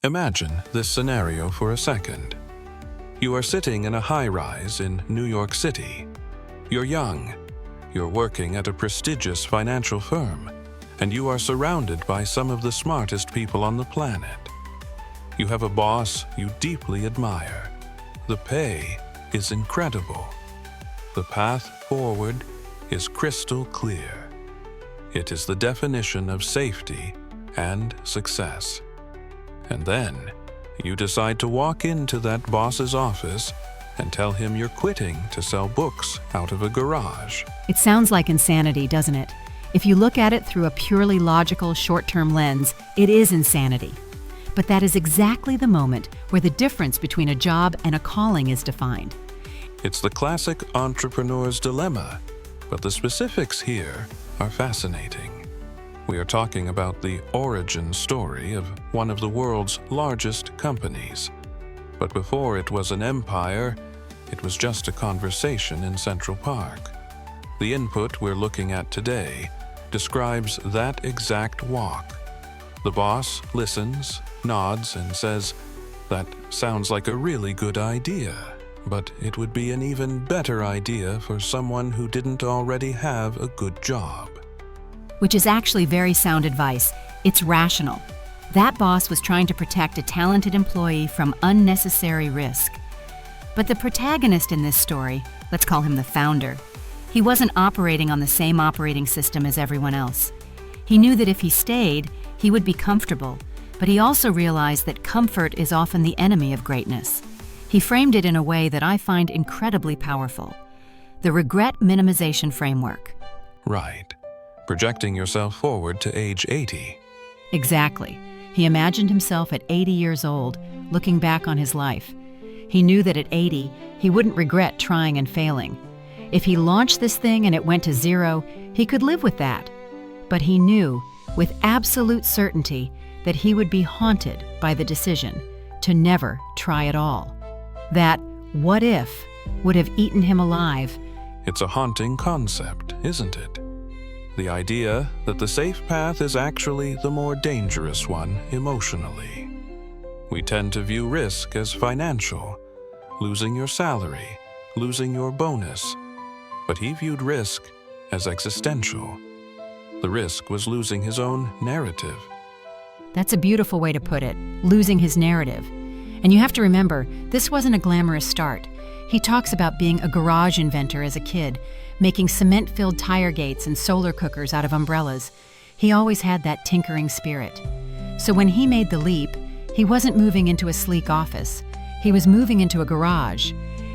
Imagine this scenario for a second. You are sitting in a high-rise in New York City. You're young, you're working at a prestigious financial firm, and you are surrounded by some of the smartest people on the planet. You have a boss you deeply admire. The pay is incredible. The path forward is crystal clear. It is the definition of safety and success. And then, you decide to walk into that boss's office and tell him you're quitting to sell books out of a garage. It sounds like insanity, doesn't it? If you look at it through a purely logical, short-term lens, it is insanity. But that is exactly the moment where the difference between a job and a calling is defined. It's the classic entrepreneur's dilemma, but the specifics here are fascinating. We are talking about the origin story of one of the world's largest companies. But before it was an empire, it was just a conversation in Central Park. The input we're looking at today describes that exact walk. The boss listens, nods, and says, "That sounds like a really good idea, but it would be an even better idea for someone who didn't already have a good job." Which is actually very sound advice. It's rational. That boss was trying to protect a talented employee from unnecessary risk. But the protagonist in this story, let's call him the founder, he wasn't operating on the same operating system as everyone else. He knew that if he stayed, he would be comfortable, but he also realized that comfort is often the enemy of greatness. He framed it in a way that I find incredibly powerful. The regret minimization framework. Right. Projecting yourself forward to age 80. Exactly. He imagined himself at 80 years old, looking back on his life. He knew that at 80, he wouldn't regret trying and failing. If he launched this thing and it went to zero, he could live with that. But he knew, with absolute certainty, that he would be haunted by the decision to never try at all. That "what if" would have eaten him alive. It's a haunting concept, isn't it? The idea that the safe path is actually the more dangerous one emotionally. We tend to view risk as financial, losing your salary, losing your bonus. But he viewed risk as existential. The risk was losing his own narrative. That's a beautiful way to put it, losing his narrative. And you have to remember, this wasn't a glamorous start. He talks about being a garage inventor as a kid, making cement-filled tire gates and solar cookers out of umbrellas. He always had that tinkering spirit. So when he made the leap, he wasn't moving into a sleek office. He was moving into a garage,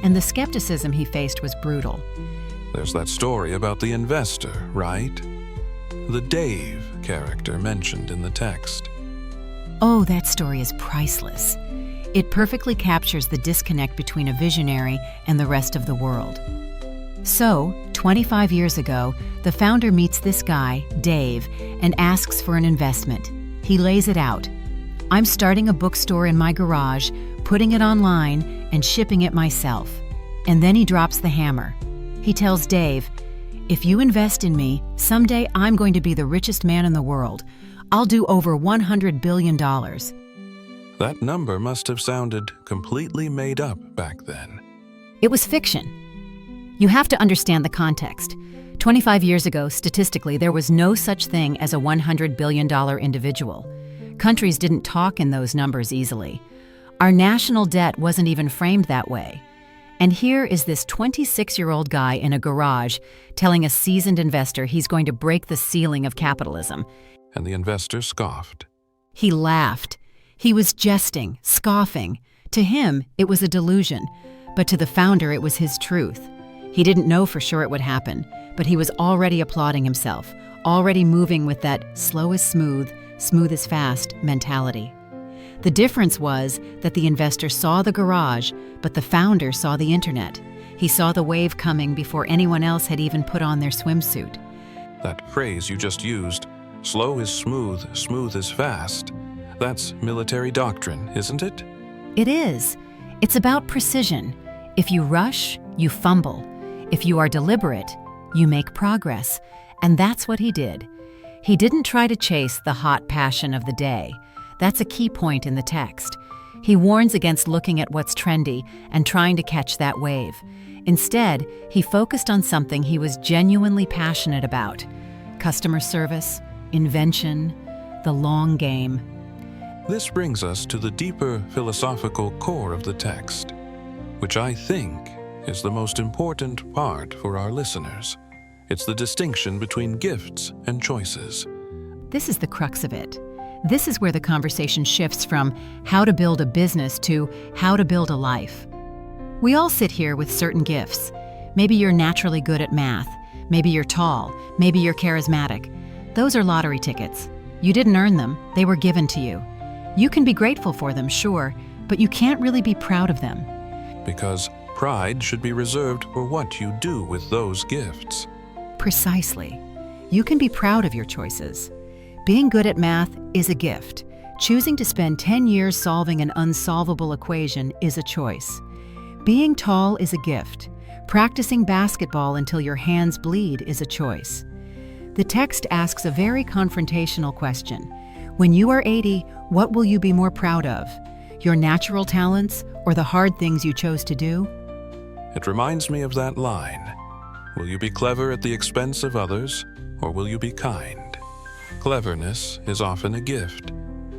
and the skepticism he faced was brutal. There's that story about the investor, right? The Dave character mentioned in the text. Oh, that story is priceless. It perfectly captures the disconnect between a visionary and the rest of the world. So, 25 years ago, the founder meets this guy, Dave, and asks for an investment. He lays it out. "I'm starting a bookstore in my garage, putting it online, and shipping it myself." And then he drops the hammer. He tells Dave, "If you invest in me, someday I'm going to be the richest man in the world. I'll do over $100 billion. That number must have sounded completely made up back then. It was fiction. You have to understand the context. 25 years ago, statistically, there was no such thing as a $100 billion individual. Countries didn't talk in those numbers easily. Our national debt wasn't even framed that way. And here is this 26-year-old guy in a garage telling a seasoned investor he's going to break the ceiling of capitalism. And the investor scoffed. He laughed. He was jesting, scoffing. To him, it was a delusion, but to the founder, it was his truth. He didn't know for sure it would happen, but he was already applauding himself, already moving with that slow is smooth, smooth is fast mentality. The difference was that the investor saw the garage, but the founder saw the internet. He saw the wave coming before anyone else had even put on their swimsuit. That phrase you just used, slow is smooth, smooth is fast. That's military doctrine, isn't it? It is. It's about precision. If you rush, you fumble. If you are deliberate, you make progress. And that's what he did. He didn't try to chase the hot passion of the day. That's a key point in the text. He warns against looking at what's trendy and trying to catch that wave. Instead, he focused on something he was genuinely passionate about: customer service, invention, the long game. This brings us to the deeper philosophical core of the text, which I think is the most important part for our listeners. It's the distinction between gifts and choices. This is the crux of it. This is where the conversation shifts from how to build a business to how to build a life. We all sit here with certain gifts. Maybe you're naturally good at math. Maybe you're tall. Maybe you're charismatic. Those are lottery tickets. You didn't earn them. They were given to you. You can be grateful for them, sure, but you can't really be proud of them. Because pride should be reserved for what you do with those gifts. Precisely. You can be proud of your choices. Being good at math is a gift. Choosing to spend 10 years solving an unsolvable equation is a choice. Being tall is a gift. Practicing basketball until your hands bleed is a choice. The text asks a very confrontational question. When you are 80, what will you be more proud of? Your natural talents or the hard things you chose to do? It reminds me of that line. Will you be clever at the expense of others, or will you be kind? Cleverness is often a gift.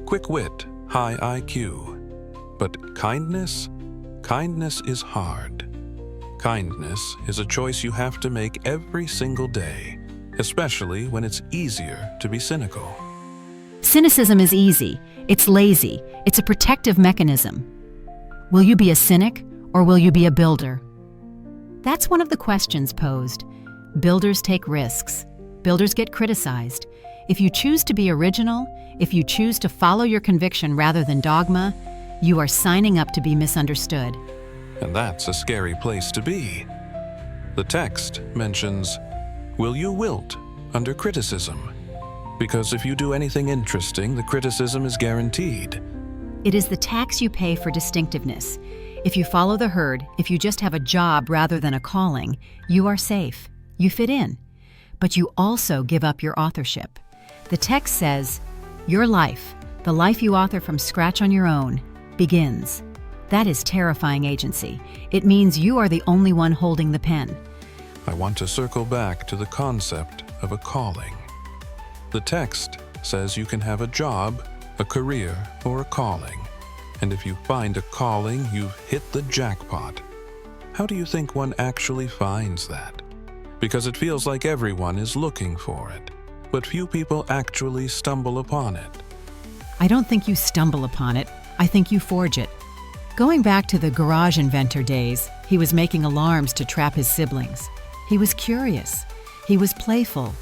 Quick wit, high IQ. But kindness? Kindness is hard. Kindness is a choice you have to make every single day, especially when it's easier to be cynical. Cynicism is easy. It's lazy. It's a protective mechanism. Will you be a cynic or will you be a builder? That's one of the questions posed. Builders take risks. Builders get criticized. If you choose to be original, if you choose to follow your conviction rather than dogma, you are signing up to be misunderstood. And that's a scary place to be. The text mentions, will you wilt under criticism? Because if you do anything interesting, the criticism is guaranteed. It is the tax you pay for distinctiveness. If you follow the herd, if you just have a job rather than a calling, you are safe. You fit in. But you also give up your authorship. The text says, your life, the life you author from scratch on your own, begins. That is terrifying agency. It means you are the only one holding the pen. I want to circle back to the concept of a calling. The text says you can have a job, a career, or a calling. And if you find a calling, you've hit the jackpot. How do you think one actually finds that? Because it feels like everyone is looking for it, but few people actually stumble upon it. I don't think you stumble upon it. I think you forge it. Going back to the garage inventor days, he was making alarms to trap his siblings. He was curious. He was playful.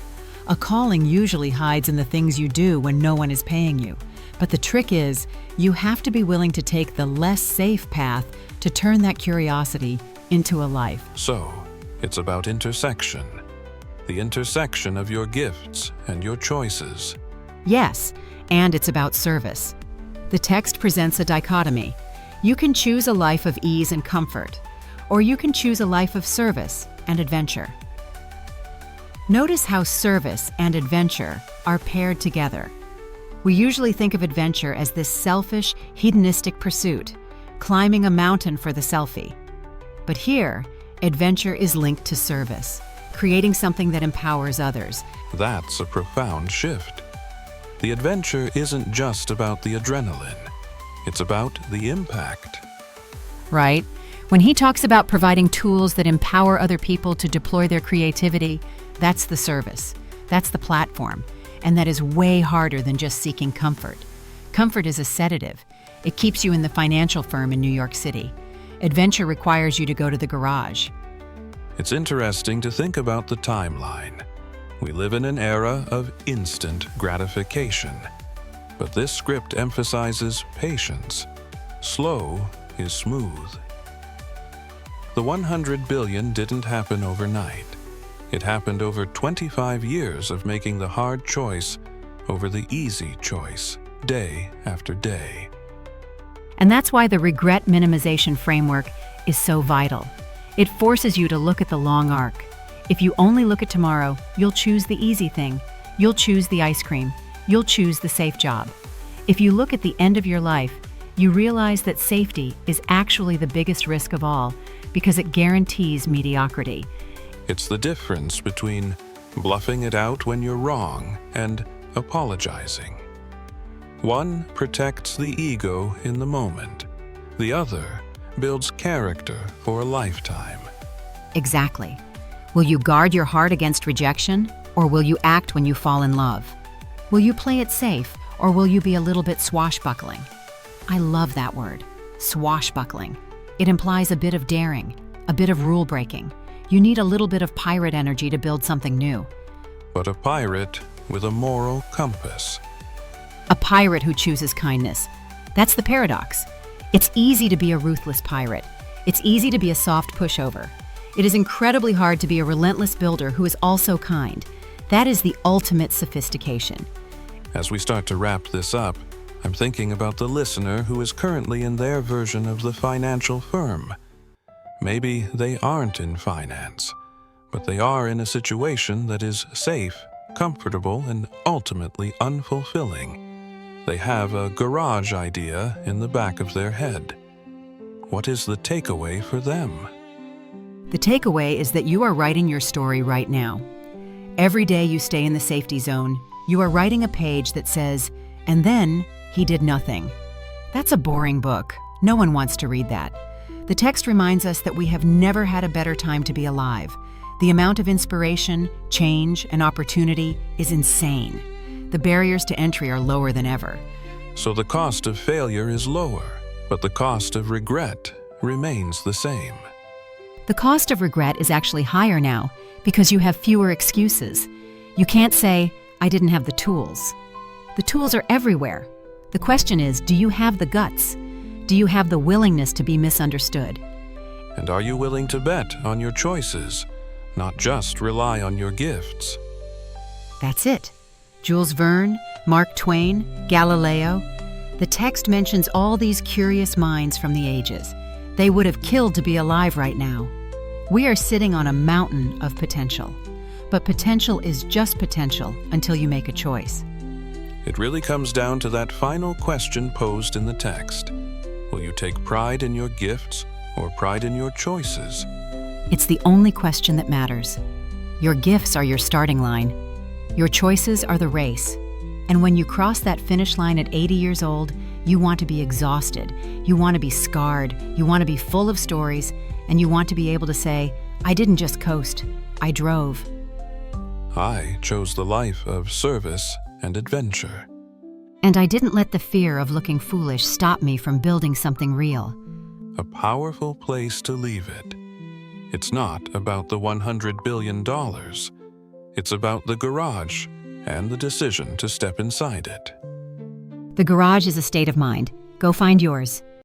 A calling usually hides in the things you do when no one is paying you. But the trick is, you have to be willing to take the less safe path to turn that curiosity into a life. So, it's about intersection. The intersection of your gifts and your choices. Yes, and it's about service. The text presents a dichotomy. You can choose a life of ease and comfort, or you can choose a life of service and adventure. Notice how service and adventure are paired together. We usually think of adventure as this selfish, hedonistic pursuit, climbing a mountain for the selfie. But here, adventure is linked to service, creating something that empowers others. That's a profound shift. The adventure isn't just about the adrenaline. It's about the impact. Right? When he talks about providing tools that empower other people to deploy their creativity, that's the service. That's the platform. And that is way harder than just seeking comfort. Comfort is a sedative. It keeps you in the financial firm in New York City. Adventure requires you to go to the garage. It's interesting to think about the timeline. We live in an era of instant gratification. But this script emphasizes patience. Slow is smooth. The 100 billion didn't happen overnight. It happened over 25 years of making the hard choice over the easy choice, day after day. And that's why the regret minimization framework is so vital. It forces you to look at the long arc. If you only look at tomorrow, you'll choose the easy thing. You'll choose the ice cream. You'll choose the safe job. If you look at the end of your life, you realize that safety is actually the biggest risk of all because it guarantees mediocrity. It's the difference between bluffing it out when you're wrong and apologizing. One protects the ego in the moment. The other builds character for a lifetime. Exactly. Will you guard your heart against rejection, or will you act when you fall in love? Will you play it safe, or will you be a little bit swashbuckling? I love that word, swashbuckling. It implies a bit of daring, a bit of rule breaking. You need a little bit of pirate energy to build something new. But a pirate with a moral compass. A pirate who chooses kindness. That's the paradox. It's easy to be a ruthless pirate. It's easy to be a soft pushover. It is incredibly hard to be a relentless builder who is also kind. That is the ultimate sophistication. As we start to wrap this up, I'm thinking about the listener who is currently in their version of the financial firm. Maybe they aren't in finance, but they are in a situation that is safe, comfortable, and ultimately unfulfilling. They have a garage idea in the back of their head. What is the takeaway for them? The takeaway is that you are writing your story right now. Every day you stay in the safety zone, you are writing a page that says, "And then he did nothing." That's a boring book. No one wants to read that. The text reminds us that we have never had a better time to be alive. The amount of inspiration, change, and opportunity is insane. The barriers to entry are lower than ever. So the cost of failure is lower, but the cost of regret remains the same. The cost of regret is actually higher now because you have fewer excuses. You can't say, "I didn't have the tools." The tools are everywhere. The question is, do you have the guts? Do you have the willingness to be misunderstood? And are you willing to bet on your choices, not just rely on your gifts? That's it. Jules Verne, Mark Twain, Galileo. The text mentions all these curious minds from the ages. They would have killed to be alive right now. We are sitting on a mountain of potential. But potential is just potential until you make a choice. It really comes down to that final question posed in the text. Will you take pride in your gifts or pride in your choices? It's the only question that matters. Your gifts are your starting line. Your choices are the race. And when you cross that finish line at 80 years old, you want to be exhausted. You want to be scarred. You want to be full of stories. And you want to be able to say, "I didn't just coast. I drove." I chose the life of service and adventure. And I didn't let the fear of looking foolish stop me from building something real. A powerful place to leave it. It's not about the $100 billion. It's about the garage and the decision to step inside it. The garage is a state of mind. Go find yours.